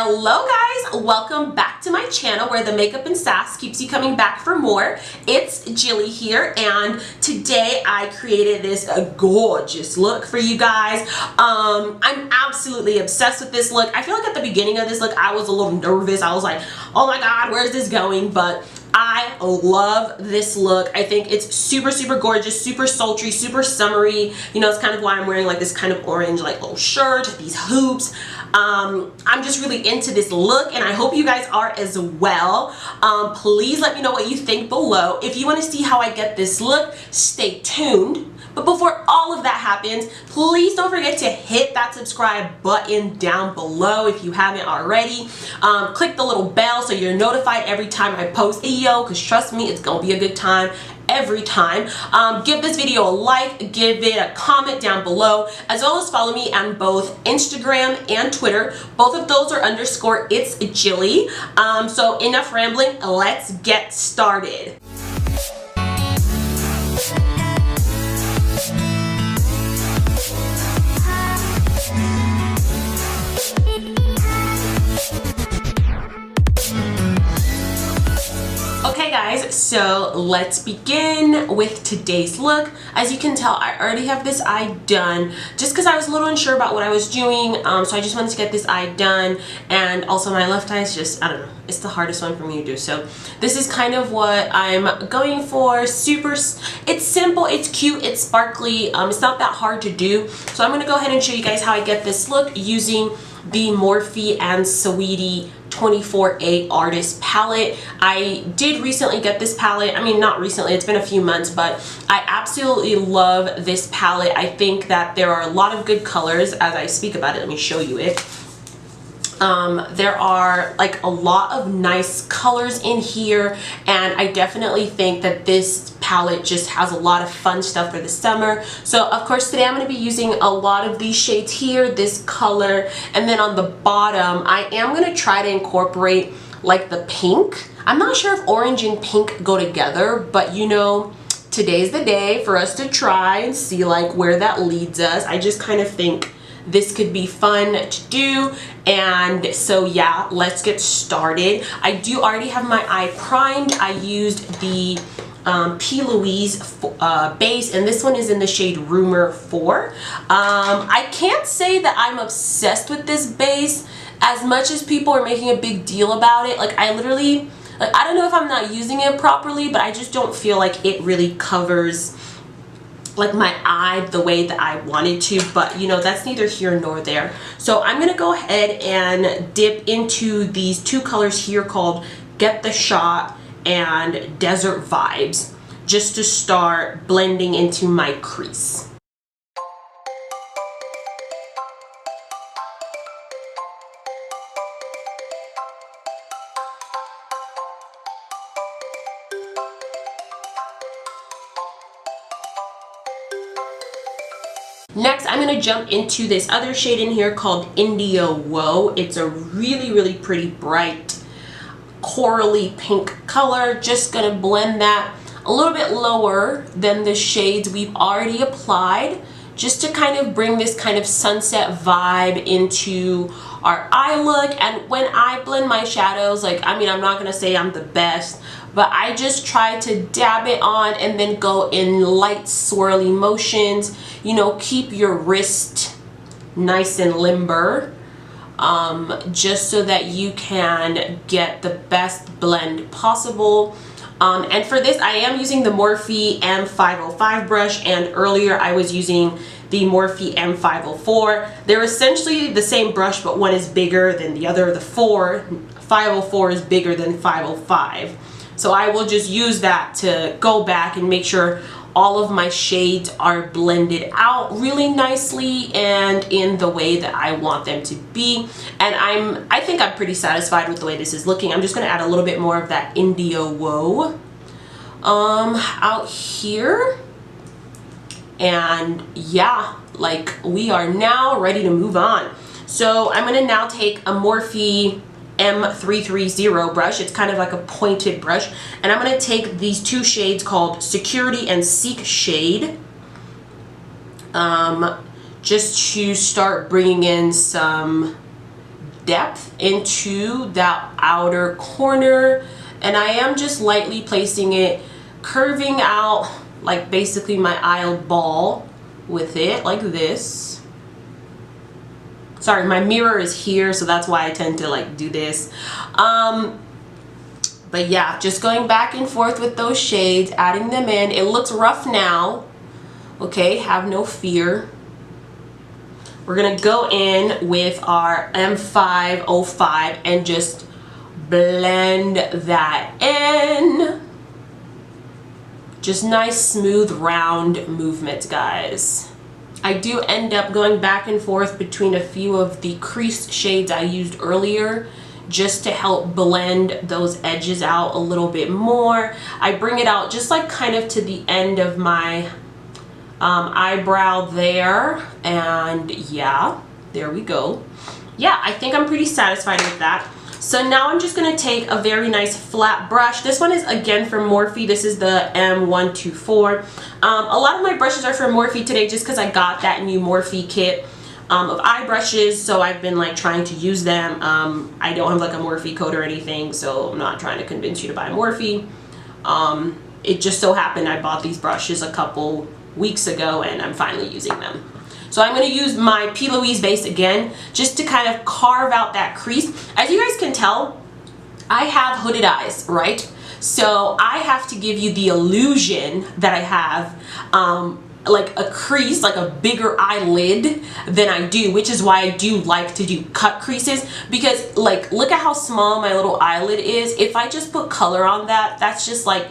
Hello guys, welcome back to my channel where the makeup and sass keeps you coming back for more. It's Gillyy here, and today I created this gorgeous look for you guys. I'm absolutely obsessed with this look. I feel like at the beginning of this look I was a little nervous. I was like, oh my god, where's this going? But I love this look. I think it's super gorgeous, super sultry, super summery. You know, it's kind of why I'm wearing like this kind of orange like little shirt, these hoops. I'm just really into this look, and I hope you guys are as well. Please let me know what you think below. If you want to see how I get this look, stay tuned. But before all of that happens, please don't forget to hit that subscribe button down below if you haven't already. Click the little bell so you're notified every time I post a video, because trust me, it's gonna be a good time every time. Give this video a like, give it a comment down below, as well as follow me on both Instagram and Twitter. Both of those are _ it's Gillyy. So enough rambling, let's get started. Okay guys, so let's begin with today's look. As you can tell, I already have this eye done just because I was a little unsure about what I was doing, so I just wanted to get this eye done. And also my left eye is just, I don't know, it's the hardest one for me to do. So this is kind of what I'm going for. It's simple, it's cute, it's sparkly, it's not that hard to do. So I'm going to go ahead and show you guys how I get this look using the MorphexSaweetie 24A Artist Palette. I did recently get this palette. I mean, not recently, it's been a few months, but I absolutely love this palette. I think that there are a lot of good colors. As I speak about it, let me show you it. There are like a lot of nice colors in here, and I definitely think that this palette just has a lot of fun stuff for the summer. So of course today I'm going to be using a lot of these shades here, this color, and then on the bottom I am going to try to incorporate like the pink. I'm not sure if orange and pink go together, but you know, today's the day for us to try and see like where that leads us. I just kind of think this could be fun to do, and so yeah, let's get started. I do already have my eye primed. I used the Louise base, and this one is in the shade Rumor 4. I can't say that I'm obsessed with this base as much as people are making a big deal about it. Like I literally, like, I don't know if I'm not using it properly, but I just don't feel like it really covers like my eye the way that I wanted to. But you know, that's neither here nor there. So I'm gonna go ahead and dip into these two colors here called Get the Shot and Desert Vibes, just to start blending into my crease. Next, I'm going to jump into this other shade in here called Indio Woah. It's a really pretty bright corally pink color. Just going to blend that a little bit lower than the shades we've already applied, just to kind of bring this kind of sunset vibe into our eye look. And when I blend my shadows, like, I mean, I'm not going to say I'm the best, but I just try to dab it on and then go in light swirly motions. You know, keep your wrist nice and limber, just so that you can get the best blend possible. And for this, I am using the Morphe M505 brush, and earlier I was using the Morphe M504. They're essentially the same brush, but one is bigger than the other. The 504 is bigger than 505. So I will just use that to go back and make sure all of my shades are blended out really nicely and in the way that I want them to be. And I think I'm pretty satisfied with the way this is looking. I'm just going to add a little bit more of that Indio Woah out here. And yeah, like, we are now ready to move on. So I'm going to now take a Morphe M330 brush. It's kind of like a pointed brush, and I'm going to take these two shades called Security and Seek Shade, just to start bringing in some depth into that outer corner, and I am just lightly placing it, curving out like basically my eyeball with it like this. Sorry, my mirror is here, so that's why I tend to like do this. But yeah, just going back and forth with those shades, adding them in. It looks rough now, okay, have no fear. We're gonna go in with our M505 and just blend that in. Just nice, smooth, round movements, guys. I do end up going back and forth between a few of the crease shades I used earlier just to help blend those edges out a little bit more. I bring it out just like kind of to the end of my eyebrow there, and yeah, there we go. Yeah, I think I'm pretty satisfied with that. So now I'm just gonna take a very nice flat brush. This one is again from Morphe. This is the M124. A lot of my brushes are from Morphe today just because I got that new Morphe kit of eye brushes, so I've been like trying to use them. I don't have like a Morphe code or anything, so I'm not trying to convince you to buy Morphe. It just so happened I bought these brushes a couple weeks ago and I'm finally using them. So I'm going to use my P. Louise base again just to kind of carve out that crease. As you guys can tell, I have hooded eyes, right? So I have to give you the illusion that I have like a crease, like a bigger eyelid than I do, which is why I do like to do cut creases, because like look at how small my little eyelid is. If I just put color on that, that's just like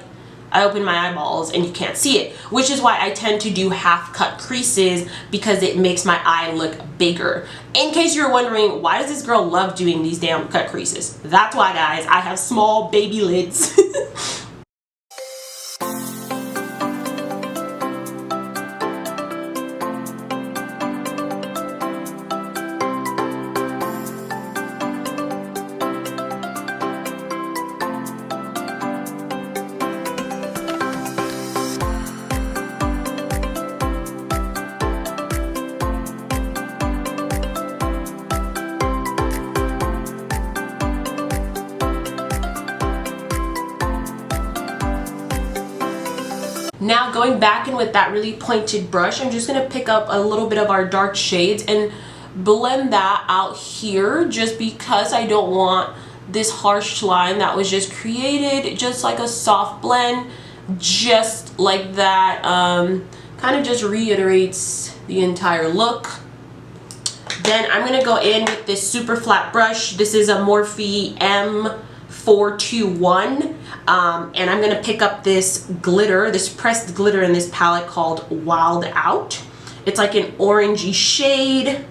I open my eyeballs and you can't see it, which is why I tend to do half cut creases, because it makes my eye look bigger. In case you're wondering, why does this girl love doing these damn cut creases? That's why, guys. I have small baby lids. Now going back in with that really pointed brush, I'm just going to pick up a little bit of our dark shades and blend that out here, just because I don't want this harsh line that was just created, just like a soft blend, just like that. Kind of just reiterates the entire look. Then I'm going to go in with this super flat brush. This is a Morphe M421. And I'm going to pick up this glitter, this pressed glitter in this palette called Wild Out. It's like an orangey shade,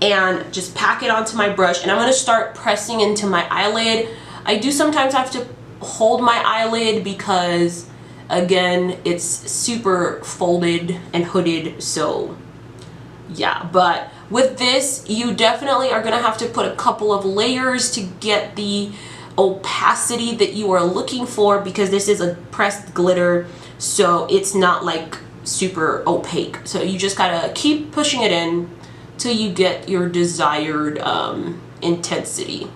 and just pack it onto my brush, and I'm going to start pressing into my eyelid. I do sometimes have to hold my eyelid because, again, it's super folded and hooded, so yeah. But with this, you definitely are going to have to put a couple of layers to get the opacity that you are looking for, because this is a pressed glitter, so it's not like super opaque. So you just gotta keep pushing it in till you get your desired intensity,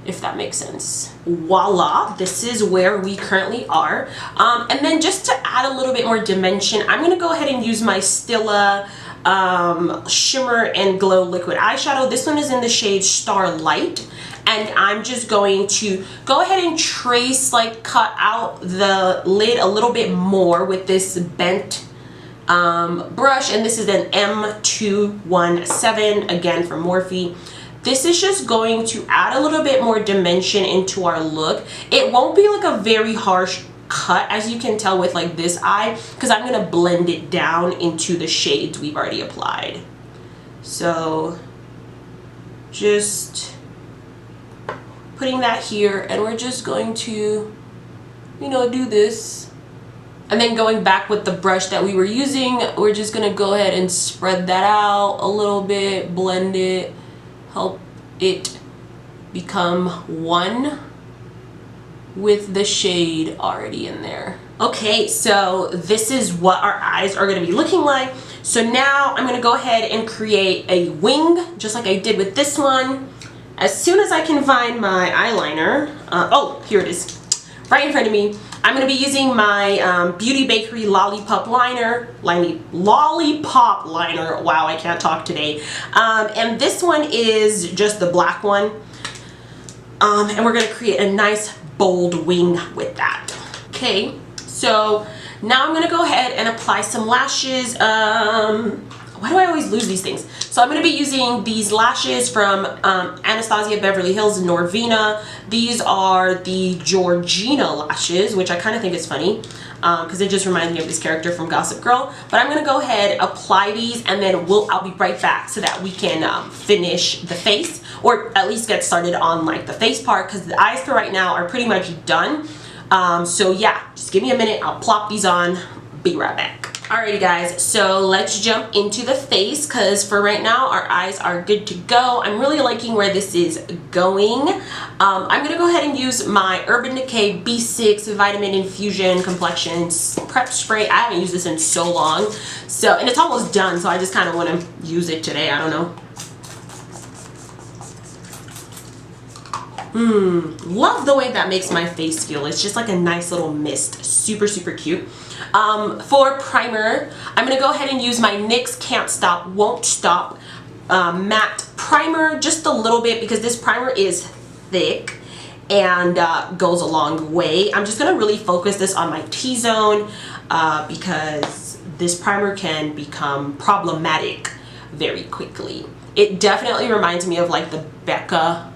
if that makes sense. Voila, this is where we currently are. And then just to add a little bit more dimension, I'm gonna go ahead and use my Stila Shimmer and Glow Liquid Eyeshadow. This one is in the shade Starlight. And I'm just going to go ahead and trace, like cut out the lid a little bit more with this bent brush. And this is an M217, again from Morphe. This is just going to add a little bit more dimension into our look. It won't be like a very harsh cut, as you can tell with like this eye, because I'm going to blend it down into the shades we've already applied. So just putting that here, and we're just going to, you know, do this, and then going back with the brush that we were using, we're just gonna go ahead and spread that out a little bit, blend it, help it become one with the shade already in there. Okay, so this is what our eyes are gonna be looking like. So now I'm gonna go ahead and create a wing, just like I did with this one. As soon as I can find my eyeliner, oh, here it is, right in front of me. I'm gonna be using my Beauty Bakerie Lollipop liner, Lollipop liner. Wow, I can't talk today. And this one is just the black one. And we're gonna create a nice bold wing with that. Okay, so now I'm gonna go ahead and apply some lashes. Why do I always lose these things? So I'm gonna be using these lashes from Anastasia Beverly Hills Norvina. These are the Gorgina lashes, which I kind of think is funny because it just reminds me of this character from Gossip Girl. But I'm gonna go ahead, apply these, and then I'll be right back so that we can finish the face, or at least get started on like the face part, because the eyes for right now are pretty much done. So yeah, just give me a minute, I'll plop these on, be right back. Alrighty guys, so let's jump into the face, because for right now our eyes are good to go. I'm really liking where this is going. I'm gonna go ahead and use my Urban Decay B6 Vitamin Infusion Complexion Prep Spray. I haven't used this in so long, and it's almost done, so I just kind of want to use it today. I don't know. Love the way that makes my face feel. It's just like a nice little mist. Super, super cute. For primer, I'm going to go ahead and use my NYX Can't Stop, Won't Stop matte primer just a little bit, because this primer is thick and goes a long way. I'm just going to really focus this on my T-zone because this primer can become problematic very quickly. It definitely reminds me of like the Becca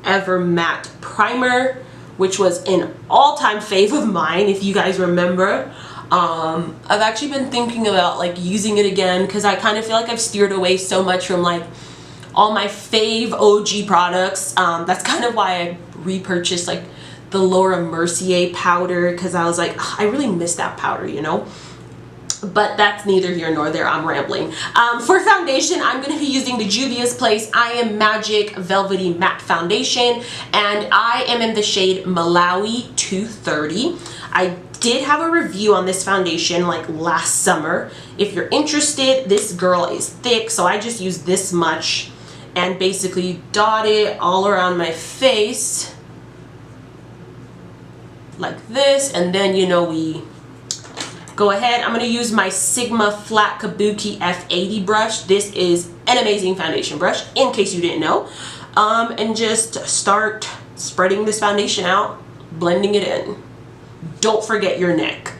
Ever Matte Primer, which was an all-time fave of mine, if you guys remember. I've actually been thinking about like using it again, because I kind of feel like I've steered away so much from like all my fave OG products. That's kind of why I repurchased like the Laura Mercier powder, because I was like, I really miss that powder, you know. But that's neither here nor there, I'm rambling. For foundation, I'm going to be using the Juvia's Place I Am Magic Velvety Matte Foundation, and I am in the shade Malawi 230. I did have a review on this foundation like last summer. If you're interested, this girl is thick, so I just use this much and basically dot it all around my face like this, and then, you know, we go ahead. I'm going to use my Sigma Flat Kabuki F80 brush. This is an amazing foundation brush, in case you didn't know. And just start spreading this foundation out, blending it in. Don't forget your neck.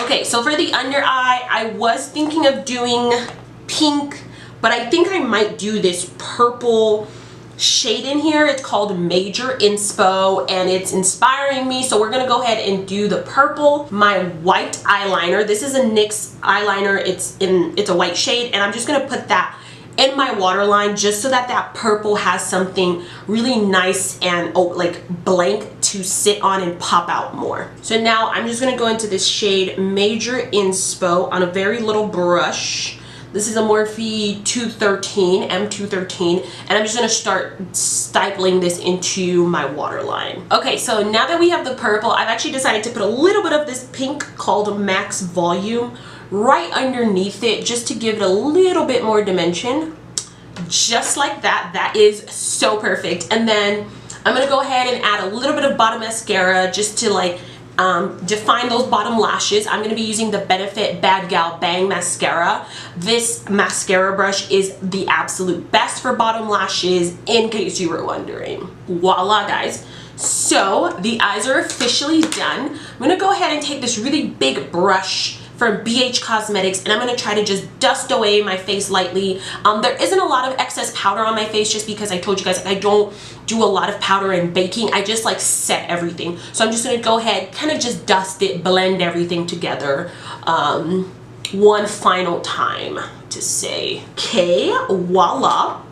Okay, so for the under eye, I was thinking of doing pink, but I think I might do this purple shade in here. It's called Major Inspo, and it's inspiring me, so we're gonna go ahead and do the purple. My white eyeliner, this is a NYX eyeliner, it's a white shade, and I'm just gonna put that in my waterline just so that that purple has something really nice and like blank to sit on and pop out more. So now I'm just gonna go into this shade Major Inspo on a very little brush. This is a Morphe 213, M213, and I'm just gonna start stippling this into my waterline. Okay, so now that we have the purple, I've actually decided to put a little bit of this pink called Max Volume right underneath it, just to give it a little bit more dimension. Just like that. That is so perfect. And then I'm gonna go ahead and add a little bit of bottom mascara just to like define those bottom lashes. I'm going to be using the Benefit Bad Gal Bang Mascara. This mascara brush is the absolute best for bottom lashes, in case you were wondering. Voila, guys. So the eyes are officially done. I'm going to go ahead and take this really big brush from BH Cosmetics, and I'm going to try to just dust away my face lightly. There isn't a lot of excess powder on my face, just because I told you guys I don't do a lot of powder in baking. I just like set everything. So I'm just going to go ahead, kind of just dust it, blend everything together one final time to say, okay, voila.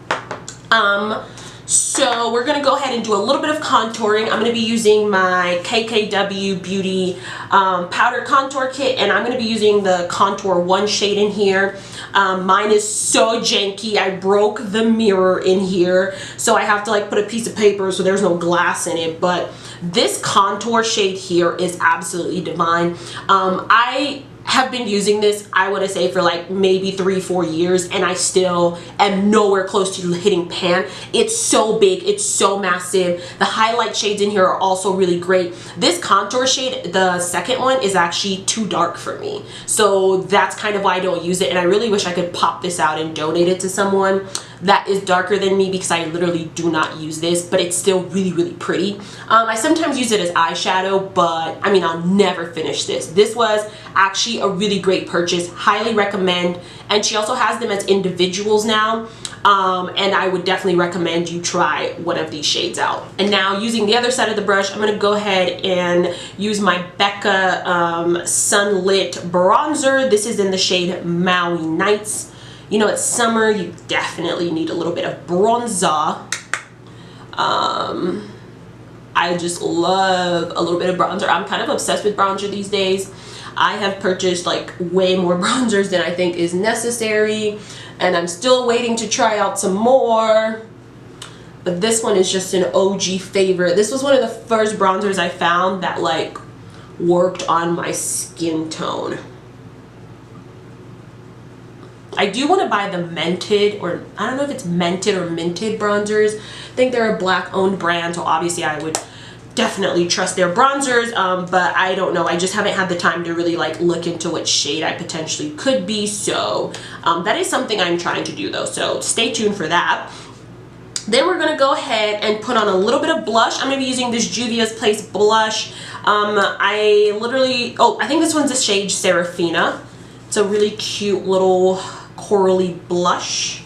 So we're gonna go ahead and do a little bit of contouring. I'm gonna be using my KKW Beauty powder contour kit, and I'm gonna be using the Contour 1 shade in here. Mine is so janky. I broke the mirror in here, so I have to like put a piece of paper so there's no glass in it, but this contour shade here is absolutely divine. I have been using this, I want to say, for like maybe 3-4 years, and I still am nowhere close to hitting pan. It's so big, it's so massive. The highlight shades in here are also really great. This contour shade, the second one, is actually too dark for me, so that's kind of why I don't use it, and I really wish I could pop this out and donate it to someone that is darker than me, because I literally do not use this, but it's still really, really pretty. I sometimes use it as eyeshadow, but I mean, I'll never finish this. This was actually a really great purchase, highly recommend, and she also has them as individuals now, and I would definitely recommend you try one of these shades out. And now, using the other side of the brush, I'm gonna go ahead and use my Becca Sunlit Bronzer. This is in the shade Maui Nights. You know, it's summer, you definitely need a little bit of bronzer. I just love a little bit of bronzer. I'm kind of obsessed with bronzer these days. I have purchased like way more bronzers than I think is necessary, and I'm still waiting to try out some more. But this one is just an OG favorite. This was one of the first bronzers I found that like worked on my skin tone. I do want to buy the Mented, or I don't know if it's Mented or Minted bronzers. I think they're a black owned brand, so obviously I would definitely trust their bronzers, but I don't know. I just haven't had the time to really like look into what shade I potentially could be, so that is something I'm trying to do though, so stay tuned for that. Then we're going to go ahead and put on a little bit of blush. I'm going to be using this Juvia's Place blush. I think this one's the shade Serafina. It's a really cute little corally blush,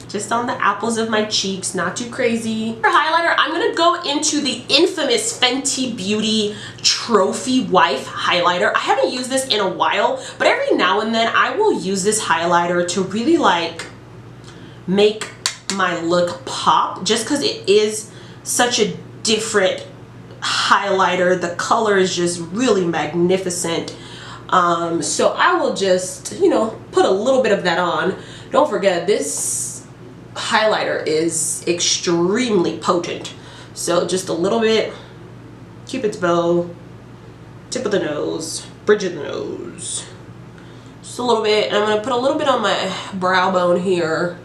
just on the apples of my cheeks, not too crazy. For highlighter, I'm gonna go into the infamous Fenty Beauty Trophy Wife highlighter. I haven't used this in a while, but every now and then I will use this highlighter to really like make my look pop, just because it is such a different highlighter. The color is just really magnificent. So I will just, you know, put a little bit of that on. Don't forget, this highlighter is extremely potent. So just a little bit, Cupid's bow, tip of the nose, bridge of the nose. Just a little bit, and I'm going to put a little bit on my brow bone here,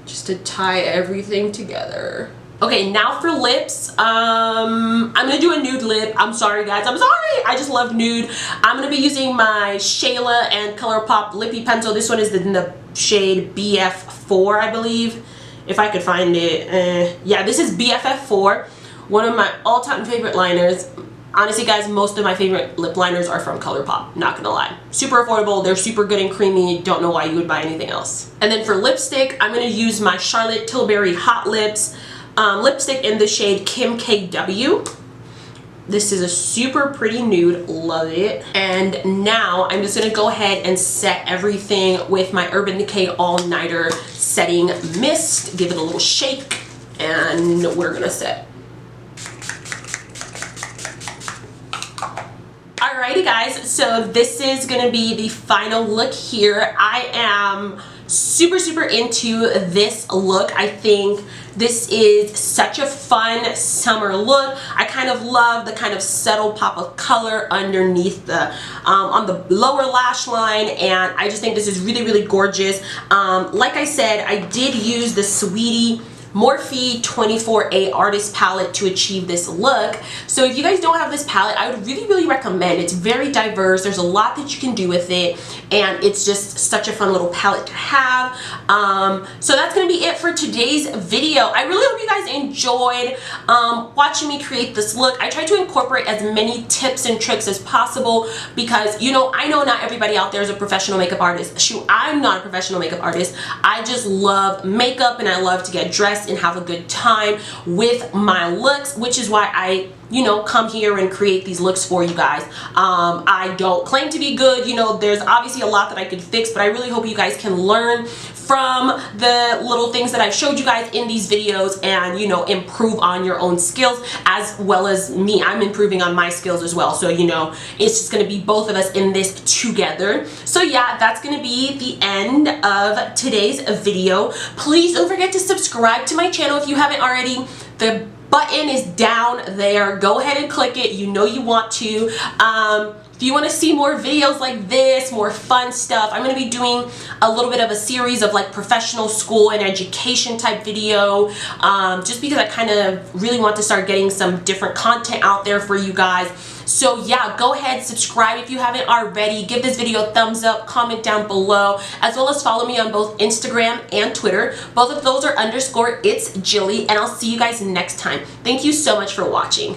just to tie everything together. Okay, now for lips, I'm gonna do a nude lip. I'm sorry guys, I'm sorry, I just love nude. I'm gonna be using my Shayla and ColourPop Lippy Pencil. This one is in the shade BF4, I believe, if I could find it. Yeah, this is BFF4, one of my all-time favorite liners. Honestly guys, most of my favorite lip liners are from ColourPop, not gonna lie. Super affordable, they're super good and creamy, don't know why you would buy anything else. And then for lipstick, I'm gonna use my Charlotte Tilbury Hot Lips lipstick in the shade Kim KW. This is a super pretty nude, love it. And now I'm just gonna go ahead and set everything with my Urban Decay All Nighter Setting Mist. Give it a little shake, and we're gonna set. Alrighty guys, so this is gonna be the final look here. I am super into this look. I think this is such a fun summer look. I kind of love the kind of subtle pop of color underneath the on the lower lash line, and I just think this is really gorgeous. Like I said, I did use the Saweetie Morphe 24A Artist Palette to achieve this look. So if you guys don't have this palette, I would really recommend. It's very diverse. There's a lot that you can do with it, and it's just such a fun little palette to have. So that's gonna be it for today's video. I really hope you guys enjoyed watching me create this look. I tried to incorporate as many tips and tricks as possible because, you know, I know not everybody out there is a professional makeup artist. Shoot, I'm not a professional makeup artist. I just love makeup, and I love to get dressed and have a good time with my looks, which is why I you know, come here and create these looks for you guys. I don't claim to be good, you know, there's obviously a lot that I could fix, but I really hope you guys can learn from the little things that I've showed you guys in these videos and, you know, improve on your own skills as well as me. I'm improving on my skills as well. So, you know, it's just going to be both of us in this together. So yeah, that's going to be the end of today's video. Please don't forget to subscribe to my channel if you haven't already. The button is down there. Go ahead and click it. You know you want to. If you want to see more videos like this, more fun stuff, I'm going to be doing a little bit of a series of like professional school and education type video, just because I kind of really want to start getting some different content out there for you guys. So yeah, go ahead, subscribe if you haven't already, give this video a thumbs up, comment down below, as well as follow me on both Instagram and Twitter. Both of those are _it's Gillyy, and I'll see you guys next time. Thank you so much for watching.